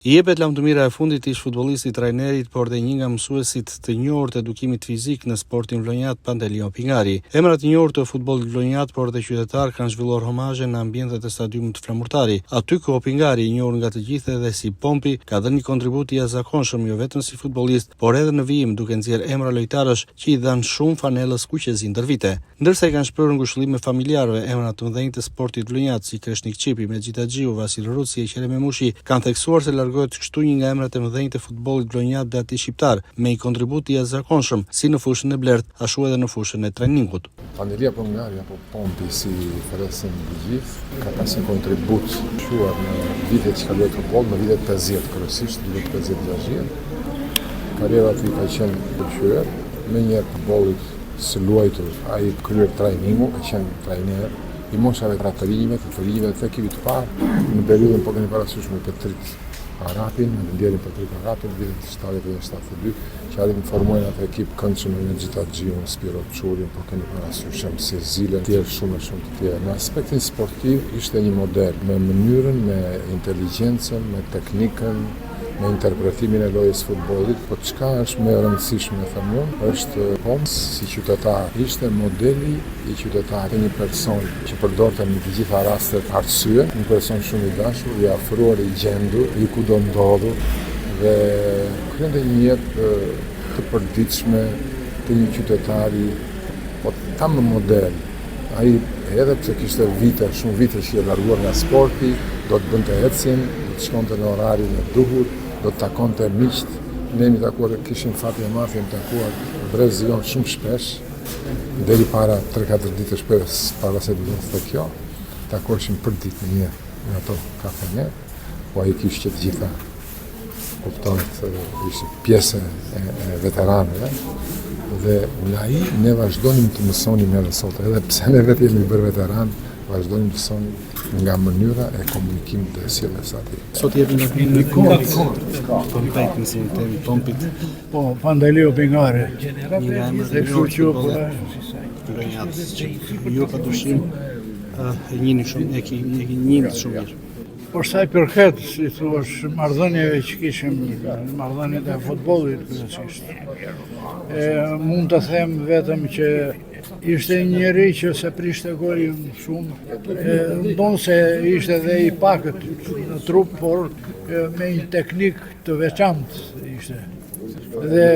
I jepet lavdëmira e fundit ish futbollistit trajnerit, por dhe një nga mësuesit të njohur të edukimit fizik në Sportin Vlonjat, Pandelio Pingari. Emrat të njohur të futbollit Vlonjat, por dhe qytetar kanë zhvilluar homazhe në ambientet e stadiumit Flamurtari, aty ku Pingari, i njohur nga të gjithë edhe si Pompi, ka dhënë një kontribut i jashtëzakonshëm jo vetëm si futbollist, por edhe në vijim duke nxjerrë emra lojtarësh që i dhanë shumë fanellës kuqezi ndër vite. Ndërsa i kanë shprehur ngushëllime familjarëve, emra të mëdhenj të Sportit Vlonjat si Kreshnik Çipi, Mexhita Xhiu, Vasil Ruci e Qereme Mushi kanë theksuar se largohet kështu një nga emrat e mëdhenj të futbollit Vlonjat dhe atij shqiptar, me një kontribut i jashtëzakonshëm si në fushën e blert, ashtu edhe në fushën e trajningut. Pandelio Pingari apo Pompi si presin të gjithë ka pasur kontribut shuar në vitet që ka luajtur futboll, në vitet 50 kryesisht, vitet 50-60. Karriera e tij ka qenë pëlqyer, me një futbollit së luajtur, ai kryer trajningu, ka qenë trajner i moshave të rinjve, të ekipit të parë, në periudhën po keni parasysh me Petrit Arapin, në ndjerin Petrit Arapin, vitet 70-72, që atë formojnë atë ekip këndshëm me Mexhita Xhiu, Spiro Çurin, po keni parasysh se Zile, shumë të tjerë. Në aspektin sportiv ishte një model me mënyrën, me inteligjencën, me teknikën, me interpretimin e lojës futbollit, po çka është më e rëndësishme thënë është Pomps si qytetar. Ishte modeli i qytetarit, një person që përdorte në të gjitha rastet arsye, një person shumë i dashur, i afruar, i gjendur, i kudo ndodhur dhe krente një jetë të përditshme të një qytetari, po tamë model. Ai edhe pse kishte shumë vite që i larguar nga sporti, do të bënte ecjen, do të shkonte në orarin e duhur, do të takonte miqt. Ne jemi takuar, kishim fatin e madh, jemi takuar brezion shumë shpesh, deri para 3-4 ditësh para se të vinte kjo, takoheshim për ditë në ato kafene, po ai kishte të gjitha, kuptohet, ishte pjesë e veteranëve, dhe nga ai ne vazhdonim të mësonim edhe sot, edhe pse ne vetë jemi bërë veteran, vazhdojmë të mësojmë nga mënyra e komunikimit të sjelljes së tij. Sot jemi në Pompit, nëse temi Pompit. Po, Pandelio Pingari. Një nga emrat e njohur të Vlonjat, që ju padyshim e njihni shumë, e njihni shumë mirë. Por sa i përket, si thuash, marrëdhënieve që kishim, marrëdhëniet e futbollit kryesisht. Mund të them vetëm që ishte një njeri që se prishte gojën shumë, ndonë se ishte dhe i pakët në trup, por me një teknik të veçantë ishte. Dhe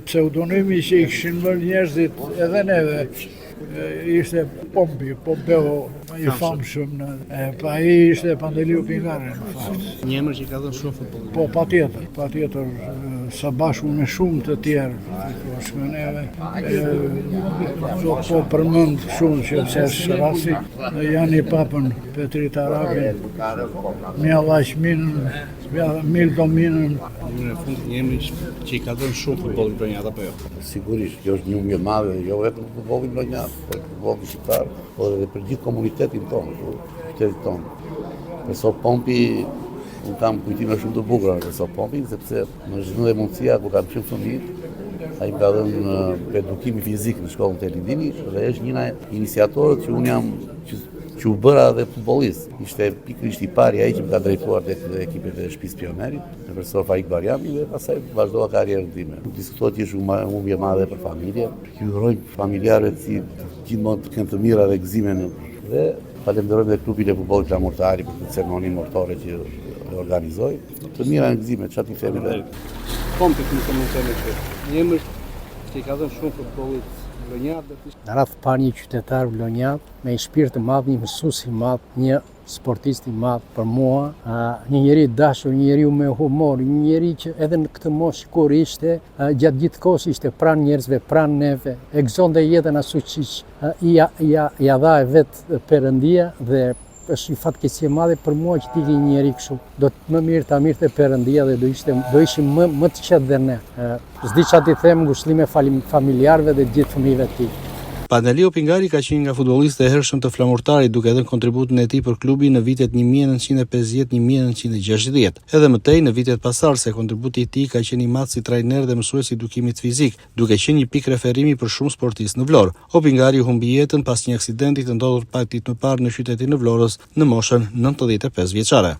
pseudonimi që i kishin bërë njerëzit edhe neve, ishte Pompi, Pompeo, i famshëm, pa ai ishte Pandelio Pingari në fakt. Një emër që ka dhënë shumë futbollit. Po, patjetër, së bashku me shumë të tjerë, shme neve, po përmend shumë që është rasti, janë i papën Petrit Arapin, Mjallaq Minën, Mildo Minën. Në fund një emër që i ka dhënë shumë futbollit Vlonjat apo jo? Sigurisht, kjo është një humbje e madhe, jo vetëm futbollit Vlonjat, por futbollit shqiptar, por edhe për gjithë komunitetin tonë, qytetin tonë. Beso Pompi, unë kam kujtime shumë të bukura beso Pompi, sepse në zhvillën e mundësia ku kam qenë fëmijë, ai më ka dhënë edukimi fizik në shkollën të Lindini dhe është një nga iniciatorët që unë jam që u bëra dhe futbollist. Ishte pikërisht i pari ai që më ka drejtuar tek ekipet e Shtëpisë Pionerit, në profesor Faik Barjami, dhe pastaj vazhdova karrierën time. Diskutohet që është një humbje e madhe për familjen. Ju urojmë familjarëve që gjithmonë të kenë të mira dhe gëzime dhe falenderojmë dhe klubin e futbollit Flamurtari për këtë ceremoni mortore që e organizoi. Të mira në gëzime, çfarë ti themi dhe. Pompi nuk mund të themi që një emër që i ka dhënë shumë futbollit Vlonjat. Në radhë parë një qytetar Vlonjat me një shpirt të madh, një mësues i madh, një sportist i madh për mua, një njeri i dashur, një njeriu me humor, një njeri që edhe në këtë moshë kur ishte, gjatë gjithë kohës ishte pranë njerëzve, pranë neve, e gëzonte jetën ashtu siç ja dha vetë Perëndia dhe është një fatkeqësi e madhe për mua që ti ke një njeri kështu. Do të më mirë ta mirëte Perëndia dhe do ishim më të qetë dhe ne. S'di çfarë ti them, ngushëllime familjarëve dhe gjithë fëmijëve të tij. Pandelio Pingari ka qenë nga futbollistët e hershëm të Flamurtarit, duke dhënë kontributin e tij për klubin në vitet 1950-1960. Edhe më tej në vitet pasardhëse kontributi i tij ka qenë i madh si trajner dhe mësues i edukimit fizik, duke qenë një pikë referimi për shumë sportistë në Vlorë. Pingari humbi jetën pas një aksidenti të ndodhur pak ditë më parë në qytetin e Vlorës në moshën 95 vjeçare.